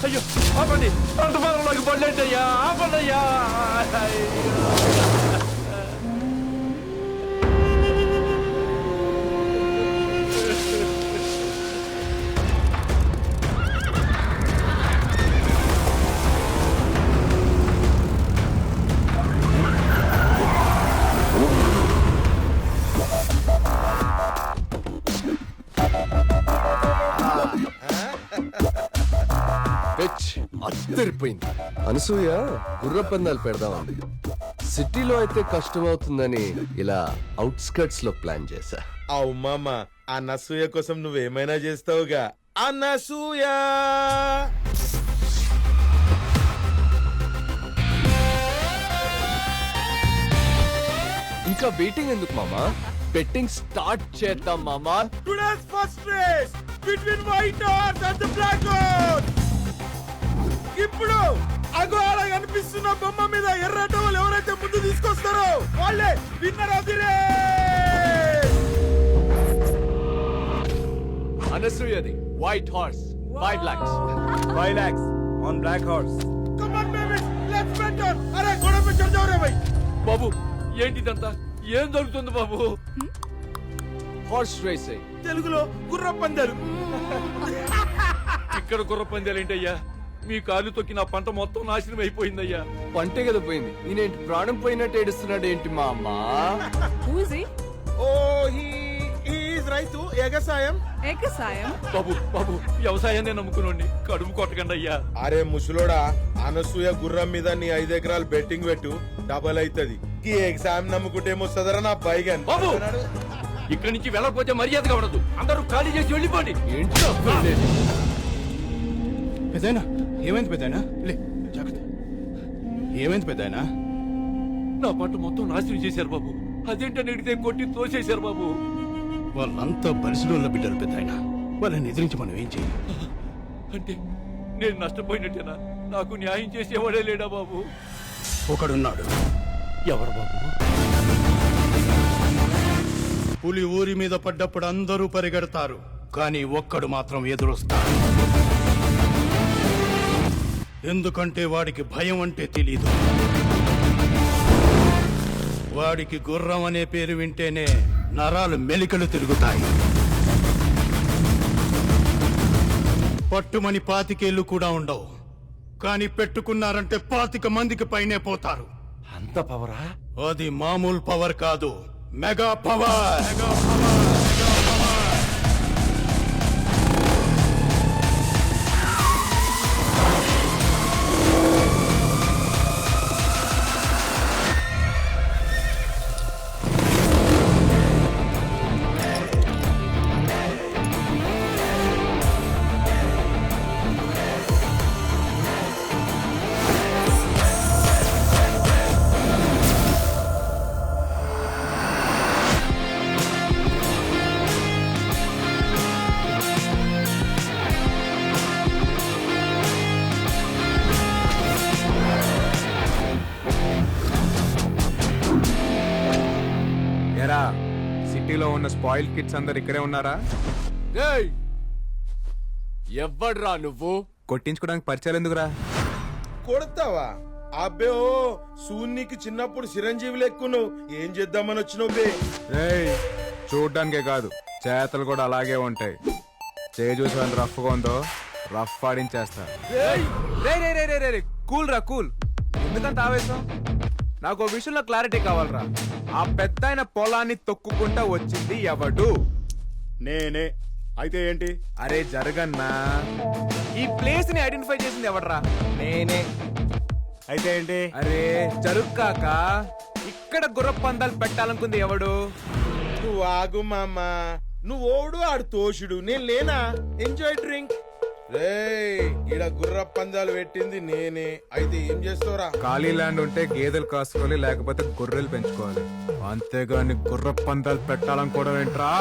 అయ్యో ఆపండి, పంట పొలంలోకి పడలేంటయ్యా, ఆపండయ్యా. అద్దరిపోయింది. అనసూయ గుర్ర పందాలు పెడదామంది. సిటీలో అయితే కష్టం అవుతుందని ఇలా అవుట్స్కర్ట్స్ లో ప్లాన్ చేశా. అవు మామ, అనసూయ కోసం నువ్వేమైనా చేస్తావుగా. అనసూయ ఇంకా వెయిటింగ్ ఎందుకు మామా? బెట్టింగ్ స్టార్ట్ చేద్దాం మామా. Today's first race between white horse and the black horse. ఇప్పుడు అగో అలా కనిపిస్తున్న బొమ్మ మీద ఎర్ర టవల్ ఎవరైతే ముందు తీసుకొస్తారో వాళ్ళే విన్నర్ ఆఫ్ ది రేస్. అనసూయది white horse 5 lakhs. 5 lakhs on black horse. Come on baby, let's bet on. అరే గొడవ पे चढ़ जाओ रे भाई. బాబు ఏంటిదంతా, ఏం జరుగుతుంది బాబు? హార్స్ రేసింగ్, తెలుగులో గుర్ర పందాలు. ఇక్కడ గుర్ర పందాలు ఏంటయ్యా? మీ కాలు తొక్కి నా పంట మొత్తం నాశనం అయిపోయిందయ్యా. పంటే కదా పోయింది, ఈయనేంటి ప్రాణం పోయినట్టు ఏడుస్తున్నాడు ఏంటి మా అమ్మ? ఓ హీ ఈజ్ రైతు ఎగసాయం. బాబు బాబు వ్యవసాయాన్ని నమ్ముకునండి, కడుపు కొట్టకండి అయ్యా. అరే ముసలోడా, అనసూయ గుర్రం మీద నీ 5 ఎకరాలు బెట్టింగ్ పెట్టు, డబల్ అవుతుంది. ఈ ఎగ్జామ్ నమ్ముకుంటే ఏమొస్తుందరా నా బైగన్. బాబు ఇక్కడి నుంచి వెళ్ళకపోతే మర్యాదగా ఉండదు, అందరూ ఖాళీ చేసి వెళ్ళిపోండి. ఏంటి పెద్దయినా ఏమైంది? పెద్దయినా లే, జాగ్రత్త. ఏమైంది పెద్దయినా? నా పంట మొత్తం నాశనం చేశారు బాబు. అదేంటని అడిగితే కొట్టి తోసేశారు బాబు. వాళ్ళంతా పరిశీలనలో బిడ్డలు పెద్దయినా, వాళ్ళని ఎదిరించి మనం ఏం చేయాలి? అంటే నేను నష్టపోయినట్టేనా? నాకు న్యాయం చేసేవాడే లేడా బాబు? ఒకడున్నాడు. ఎవరు బాబు? పులి ఊరి మీద పడ్డప్పుడు అందరూ పరిగెడతారు, కానీ ఒక్కడు మాత్రం ఎదురొస్తాడు. ఎందుకంటే వాడికి భయం అంటే తెలీదు. వాడికి గుర్రం అనే పేరు వింటేనే నరాలు మెలికలు తిరుగుతాయి. పట్టుమని 25 ఏళ్ళు కూడా ఉండవు, కానీ పెట్టుకున్నారంటే 25 మందికి పైనే పోతారు. అంత పవరా? అది మామూలు పవర్ కాదు, మెగా పవర్. సిటీలో ఉన్న స్పాయిల్ కిడ్స్ అందరు ఇక్కడే ఉన్నారా? ఎవడ్రా నువ్వు? కొట్టించుకోవడానికి పరిచయాలు ఎందుకురా? కొడతావా? అబ్బే ఓ సూన్నికి చిన్నప్పుడు చిరంజీవి లెక్కును. ఏం చేద్దామని వచ్చినావు బే? చూడ్డానికే కాదు, చేతలు కూడా అలాగే ఉంటాయి. చూసి వాళ్ళు రఫ్గా ఉందో రఫ్ ఆడించేస్తా. కూల్ రా, కూల్. ఎందుకంత ఆవేశం? నాకు విషయంలో క్లారిటీ కావాలరా. ఆ పెద్ద పొలాన్ని తొక్కుకుంటా వచ్చింది ఎవడు? నేనే. అయితే ఏంటి? అరే జరగన్నా, ఈ ప్లేస్ ని ఐడెంటిఫై చేసింది ఎవడరా? నేనే. అయితే ఏంటి? అరే జరుక్కాక ఇక్కడ గుర్ర పందాలు పెట్టాలనుకుంది ఎవడు? నువ్వు ఆగు మామ, నువ్వు ఓడు ఆడు తోషుడు, నేను లేనా? Enjoy drink. రే ఈడ గుర్ర పందాలు పెట్టింది నేనే. అయితే ఏం చేస్తావురా? ఖాళీ ల్యాండ్ ఉంటే గేదెలు కాసుకోవాలి, లేకపోతే గొర్రెలు పెంచుకోవాలి. అంతేగాని గుర్ర పందాలు పెట్టాలనుకోవడం ఏంట్రా?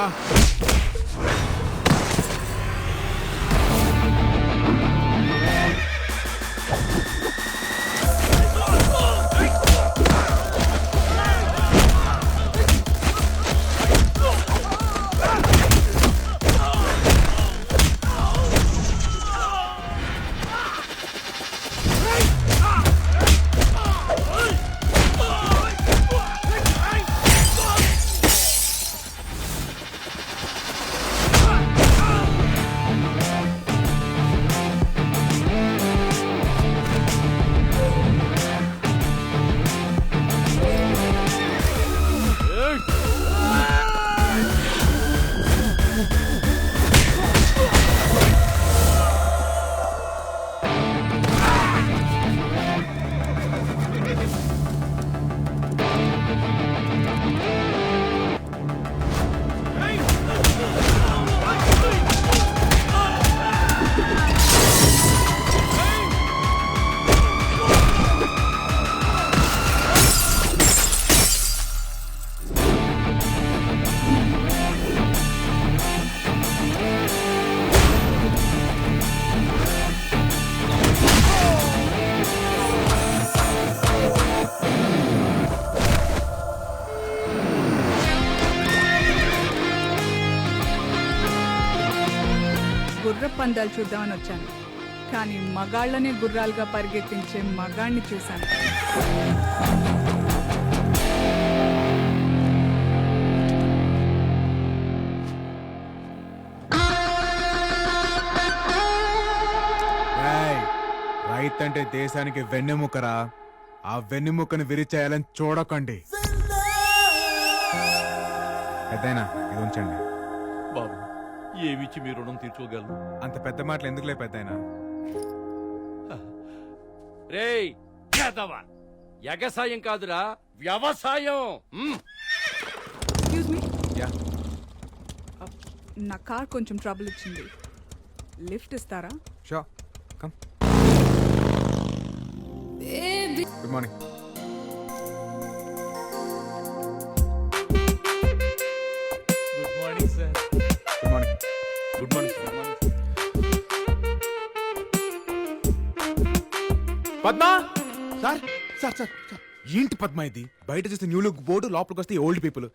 పందాలు చూద్దామని వచ్చాను, కానీ మగాళ్ళనే గుర్రాలుగా పరిగెత్తించే మగాణ్ణి చూశాను. రైత్ అంటే దేశానికి వెన్నెముకరా. ఆ వెన్నెముకను విరిచేయాలని చూడకండి. పెద్దయినా ఇది ఉంచండి. బాబు ఏమిచ్చి మీ రుణం తీర్చుకోగలను? అంత పెద్ద మాటలు ఎందుకులే పెద్దయినా. రేయ్ యాదవా, ఎగసాయం కాదురా వ్యవసాయం. ఎక్స్క్యూజ్ మీ, యా నా కార్ కొంచెం ట్రబుల్ ఇచ్చింది, లిఫ్ట్ ఇస్తారా? Show come. Good morning. Good morning sir. Good morning. Good morning sir. Padma sir sir sir sir. ఏంటి పద్మా ఇది? బయట చూస్తే న్యూ లుక్ బోర్డు, లోపలికి వస్తే ఓల్డ్ పీపుల్.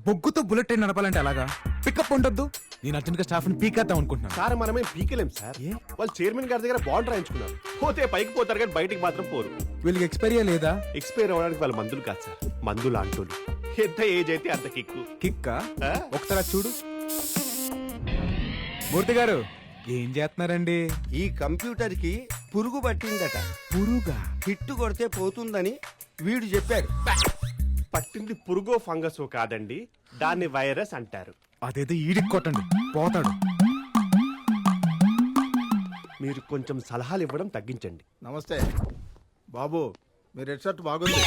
బొగ్గుతో బుల్లెట్ ట్రైన్ నడపాలంటే అలాగా? పికప్ ఉండొద్దు. నేను అర్జెంట్ గా స్టాఫ్ ని పీకేద్దాం అనుకుంటున్నాను. సార్ మనమే పీకలేం సార్. ఏ? వాళ్ళు చైర్మన్ గారి దగ్గర బాండ్ రాయించుకున్నారు. పోతే పైకి పోతారు కానీ బయటికి మాత్రం పోరు. వీళ్ళకి ఎక్స్పైరియా లేదా? ఎక్స్పైర్ అవ్వడానికి వాళ్ళ మందులు కాదు సార్, మందులు అంటోలు. ఎంత ఏజ్ అయితే అంత కిక్కు. కిక్కా? ఆ? ఒకసారి అది చూడు. మూర్తి గారు ఏం చేస్తున్నారండి? ఈ కంప్యూటర్ కి పురుగు పట్టిందట. పురుగా? హిట్ కొడితే పోతుందని వీడు చెప్పాడు. పట్టింది పురుగో ఫంగసో కాదండి, దాన్ని వైరస్ అంటారు. అదేదో ఈడికి కొట్టండి, పోతాడు. మీరు కొంచెం సలహాలు ఇవ్వడం తగ్గించండి. నమస్తే బాబు, మీ రెడ్ షర్ట్ బాగుంది.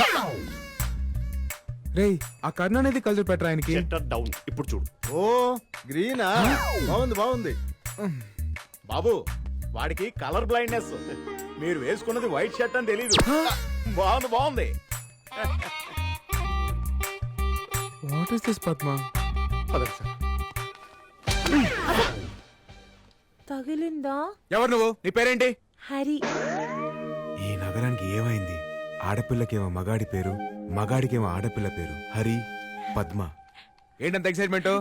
రేయ్ ఆ కర్ణ అనేది కలిసి పెట్టరా ఆయనకి. Shutter down. ఇప్పుడు చూడు. ఓ గ్రీనా, బాగుంది బాగుంది. బాబు వాడికి కలర్ బ్లైండ్నెస్, మీరు వేసుకున్నది వైట్ షర్ట్ అని తెలీదు. బాగుంది బాగుంది. What is this Padma? పదండి సార్. తగిలిందా? ఎవరు నువ్వు? నీ పేరేంటి? హరి. ఈ నగరానికి ఏమైంది? ఆడపిల్లకేమో మగాడి పేరు, మగాడికేమో ఆడపిల్ల పేరు. హరి, పద్మ. ఏంటంత ఎక్సైట్మెంట్?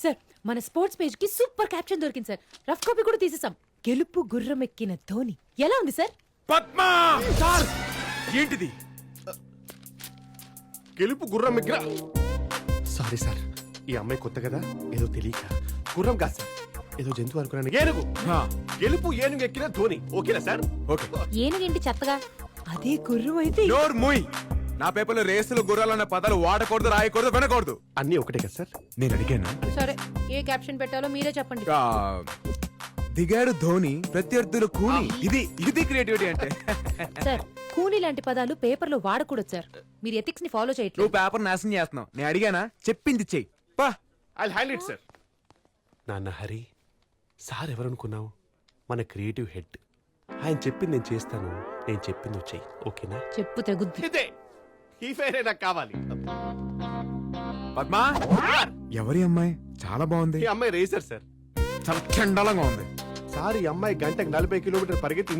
సార్ మన స్పోర్ట్స్ పేజ్ కి సూపర్ క్యాప్షన్ దొరికింది సార్. రఫ్ కాపీ కూడా తీసేసాం. గెలుపు గుర్రం ఎక్కిన ధోని. ఎలా ఉంది సార్? పద్మ సార్ ఏంటిది? గెలుపు గుర్రం ఎగ్ర. సారీ సార్, ఈ అమ్మాయి కొత్త కదా, ఏదో తెలియక గుర్రం కాదు సార్, ఏదో జంతువు అనుకున్నాను. ఏనుగు. గెలుపు ఏనుగు ఎక్కిన ధోని. ఓకేనా సార్? ఓకే. ఏనుగేంటి చెత్తగా? అదే గుర్రం అయితే. నోర్ మూయ్. నా పేపర్లో రేసులు గుర్రాలు అన్న పదాలు వాడకూడదు, రాయకూడదు, వినకూడదు. అన్నీ ఒకటే కదా సార్? నేను అడిగాను. సరే ఏ క్యాప్షన్ పెట్టాలో మీరే చెప్పండి. దిగాడు ధోని, ప్రత్యర్థులు కూని. ఇది క్రియేటివిటీ అంటే. సార్ కూని లాంటి పదాలు పేపర్ లో వాడకూడదు సార్. మీరు ఎథిక్స్ ని ఫాలో చేయట్లేదు. నువ్వు పేపర్ నాశనం చేస్తున్నావు. నేను అడిగానా? చెప్పింది చెయ్యి. పా. I'll handle it sir. నాన్న హరి, సార్ ఎవరనుకున్నావు? మన క్రియేటివ్ హెడ్. ఆయన చెప్పింది నేను చేస్తాను, నేను చెప్పింది నువ్వు చెయ్యి. ఓకేనా? చెప్పు తెగుద్ది. ఇదే ఈ ఫేరే నాకు కావాలి. పద్మా, ఎవరి అమ్మాయి? చాలా బాగుంది. ఈ అమ్మాయి రేసర్ సార్. చాలా చండాలంగా ఉంది. సార్ ఈ అమ్మాయి గంటకు 40 కిలోమీటర్ పరిగెత్తి